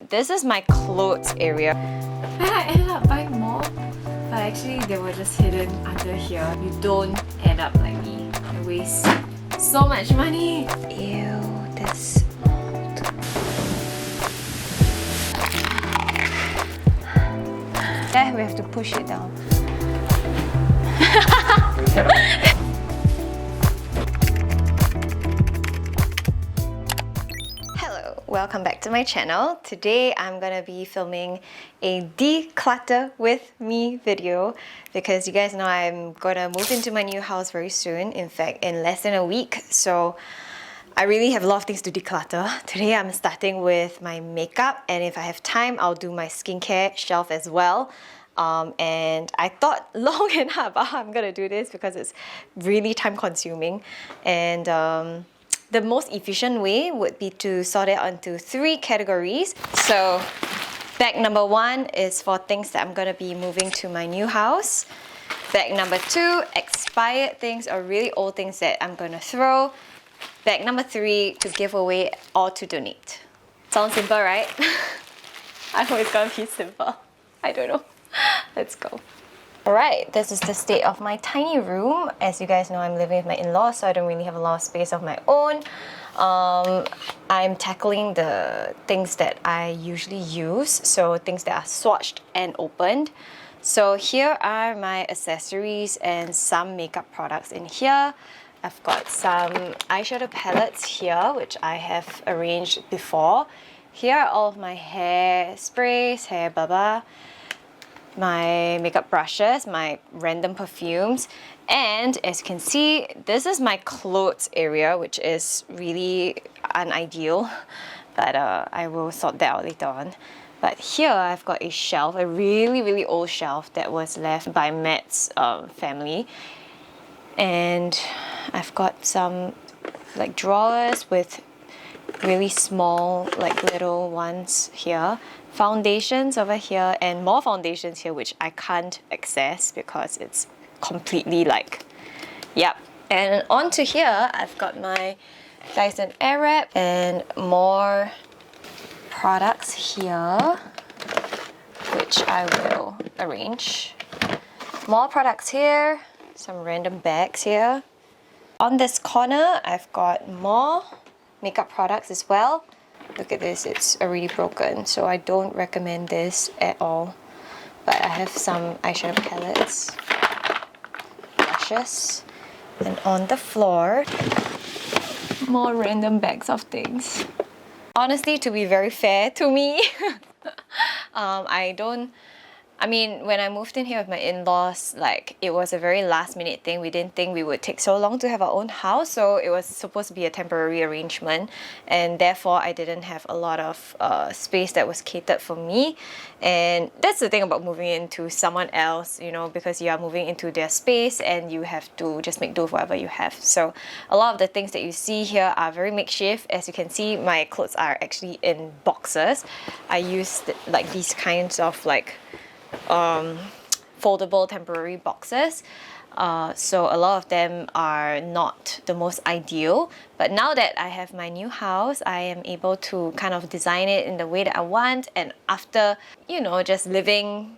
this is my clothes area. And I ended up buying more, but actually they were just hidden under here. You don't end up like me. I waste so much money. Ew, this mold. There, we have to push it down. Hello, welcome back to my channel. Today I'm gonna be filming a declutter with me video because you guys know I'm gonna move into my new house very soon, in fact in less than a week, so I really have a lot of things to declutter. Today I'm starting with my makeup, and if I have time I'll do my skincare shelf as well. And I thought long and hard about how I'm gonna do this because it's really time consuming, and the most efficient way would be to sort it onto 3 categories. So bag number 1 is for things that I'm gonna be moving to my new house. Bag number 2, expired things or really old things that I'm gonna throw. Bag number 3, to give away or to donate. Sounds simple, right? I hope it's gonna be simple. I don't know. Let's go. Alright, this is the state of my tiny room. As you guys know, I'm living with my in-laws, so I don't really have a lot of space of my own. I'm tackling the things that I usually use, so things that are swatched and opened. So here are my accessories and some makeup products in here. I've got some eyeshadow palettes here, which I have arranged before. Here are all of my hair sprays, hair baba, my makeup brushes, my random perfumes, and as you can see, this is my clothes area, which is really unideal, but I will sort that out later on. But here I've got a shelf, a really old shelf that was left by Matt's family, and I've got some like drawers with really small like little ones here, foundations over here, and more foundations here which I can't access because it's completely like, yep. And onto here I've got my Dyson Airwrap and more products here which I will arrange. More products here, some random bags here. On this corner I've got more makeup products as well. Look at this, it's already broken, so I don't recommend this at all. But I have some eyeshadow palettes, brushes, and on the floor, more random bags of things. Honestly, to be very fair to me, I mean, when I moved in here with my in-laws, like, it was a very last-minute thing. We didn't think we would take so long to have our own house, so it was supposed to be a temporary arrangement, and therefore I didn't have a lot of space that was catered for me. And that's the thing about moving into someone else, you know, because you are moving into their space and you have to just make do with whatever you have. So a lot of the things that you see here are very makeshift. As you can see, my clothes are actually in boxes. I used like these kinds of like foldable temporary boxes, so a lot of them are not the most ideal, but now that I have my new house, I am able to kind of design it in the way that I want. And after, you know, just living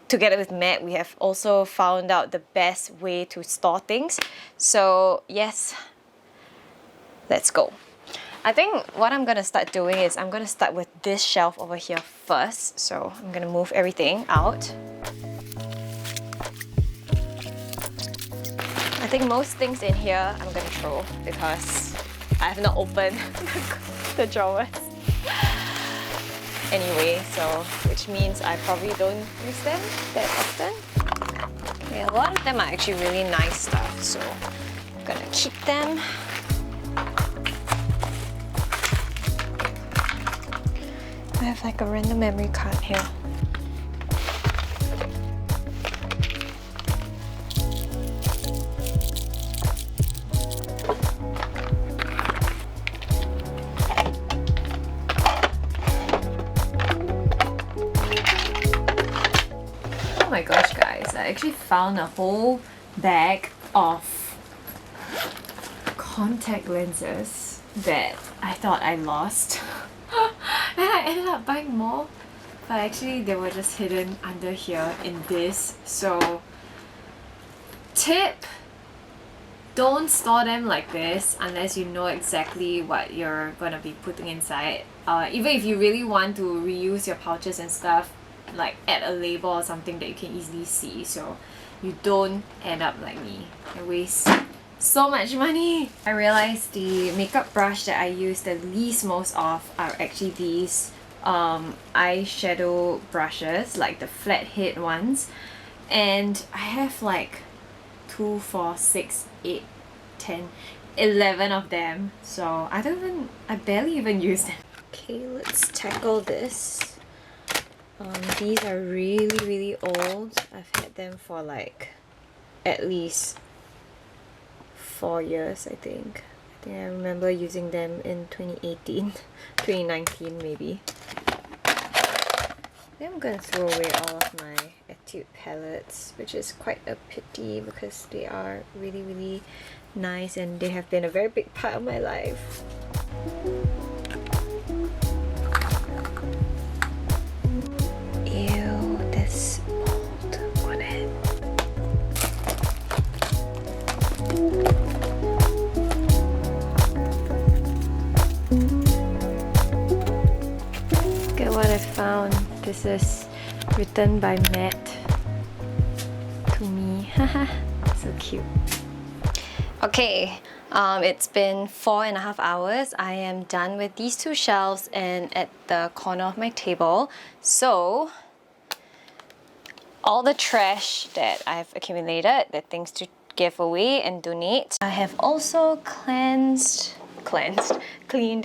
together with Matt, we have also found out the best way to store things. So yes, let's go. I think what I'm gonna start doing is I'm gonna start with this shelf over here first. So I'm gonna move everything out. I think most things in here I'm gonna throw because I have not opened the drawers. Anyway, so which means I probably don't use them that often. Yeah, a lot of them are actually really nice stuff, so I'm gonna keep them. I have like a random memory card here. Oh my gosh guys, I actually found a whole bag of contact lenses that I thought I lost. And I ended up buying more, but actually they were just hidden under here in this. So tip, don't store them like this unless you know exactly what you're gonna be putting inside. Even if you really want to reuse your pouches and stuff, like add a label or something that you can easily see, so you don't end up like me and waste so much money. I realized the makeup brush that I use the least most of are actually these eyeshadow brushes, like the flat head ones, and I have like 2, 4, 6, 8, 10, 11 of them, so I barely even use them. Okay, let's tackle this. These are really old. I've had them for like at least 4 years, I think. I remember using them in 2018, 2019 maybe. Then I'm gonna throw away all of my Etude palettes, which is quite a pity because they are really nice and they have been a very big part of my life. Ew, there's mold on it. Look at what I found. This is written by Matt to me. Haha, so cute. Okay, it's been 4.5 hours. I am done with these 2 shelves and at the corner of my table. So all the trash that I've accumulated, the things to give away and donate, I have also cleaned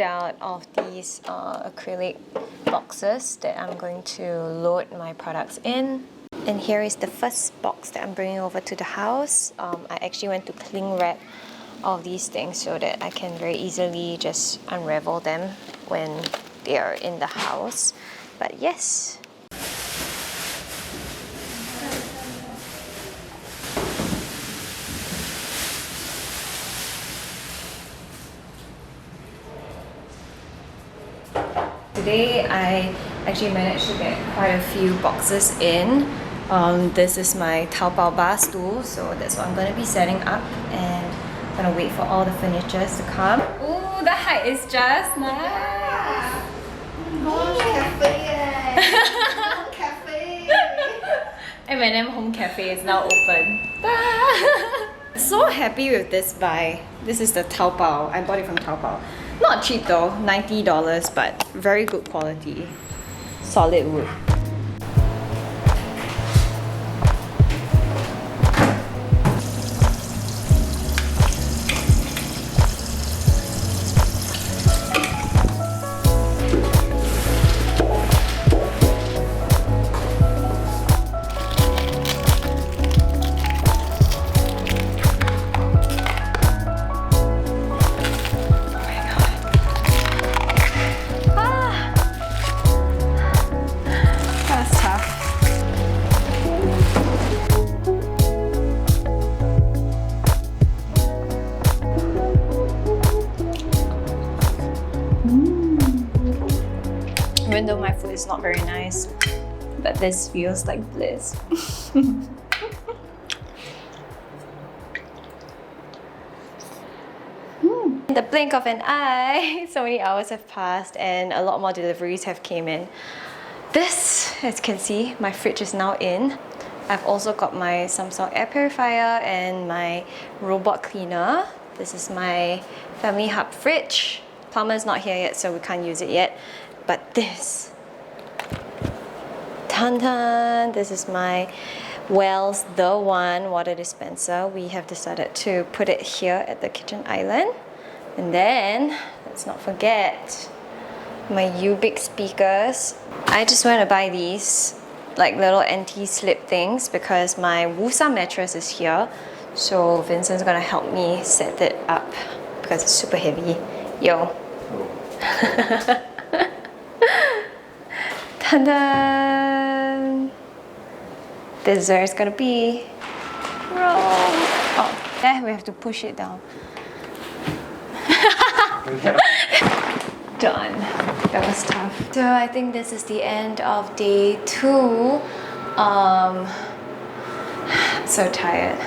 out of these acrylic boxes that I'm going to load my products in. And here is the first box that I'm bringing over to the house. I actually went to cling wrap all of these things so that I can very easily just unravel them when they are in the house. But yes. Today I actually managed to get quite a few boxes in. This is my Tefal bar stool, so that's what I'm going to be setting up, and I'm going to wait for all the furniture to come. Ooh, the height is just nice! Home cafe! Home cafe! M&M Home Cafe is now open. So happy with this buy. This is the Taobao. I bought it from Taobao. Not cheap though, $90, but very good quality. Solid wood. Even though my food is not very nice, but this feels like bliss. In the blink of an eye, so many hours have passed and a lot more deliveries have came in. This, as you can see, my fridge is now in. I've also got my Samsung air purifier and my robot cleaner. This is my family hub fridge. Plumber's not here yet, so we can't use it yet. But this, dun, this is my Wells The One water dispenser. We have decided to put it here at the kitchen island. And then, let's not forget, my U-Big speakers. I just want to buy these like little anti-slip things because my Wusa mattress is here. So Vincent's gonna help me set it up because it's super heavy. Yo. Ta-da! Dessert is gonna be roll. Oh, there we have to push it down. Done. That was tough. So I think this is the end of day 2. I'm so tired,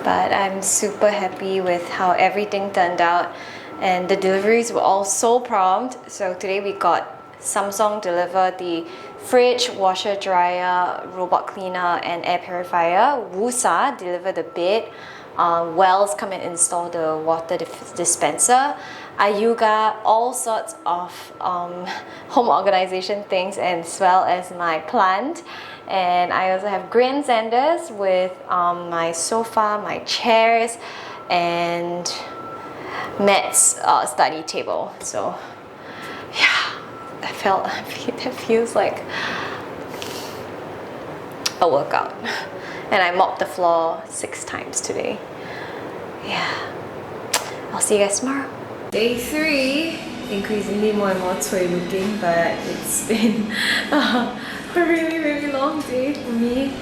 but I'm super happy with how everything turned out, and the deliveries were all so prompt. So today we got Samsung delivered the fridge, washer, dryer, robot cleaner, and air purifier. Wusa delivered the bed. Wells come and install the water dispenser. Ayuga, all sorts of home organization things, as well as my plant. And I also have grain sanders with my sofa, my chairs, and Matt's study table. So yeah, that feels like a workout. And I mopped the floor 6 times today. Yeah, I'll see you guys tomorrow. Day 3, increasingly more and more toy looking, but it's been a really long day for me.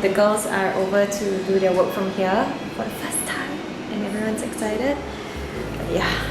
The girls are over to do their work from here for the first time, and everyone's excited. But yeah.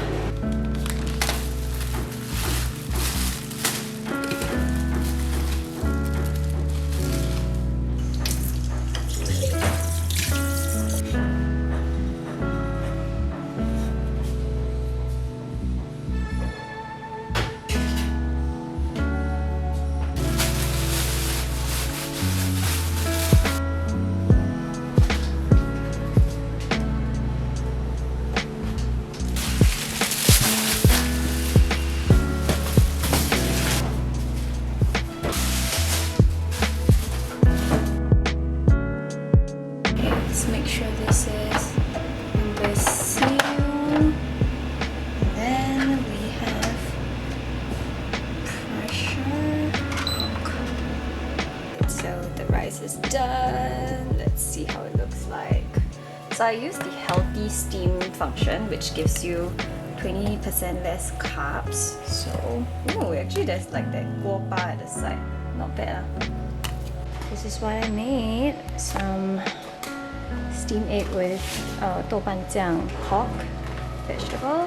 Make sure this is in the seal, and then we have pressure cooker. So the rice is done. Let's see how it looks like. So I use the healthy steam function, which gives you 20% less carbs. So actually there's like that guo pa at the side. Not bad. This is what I made. Some steamed egg with 豆瓣酱pork vegetable,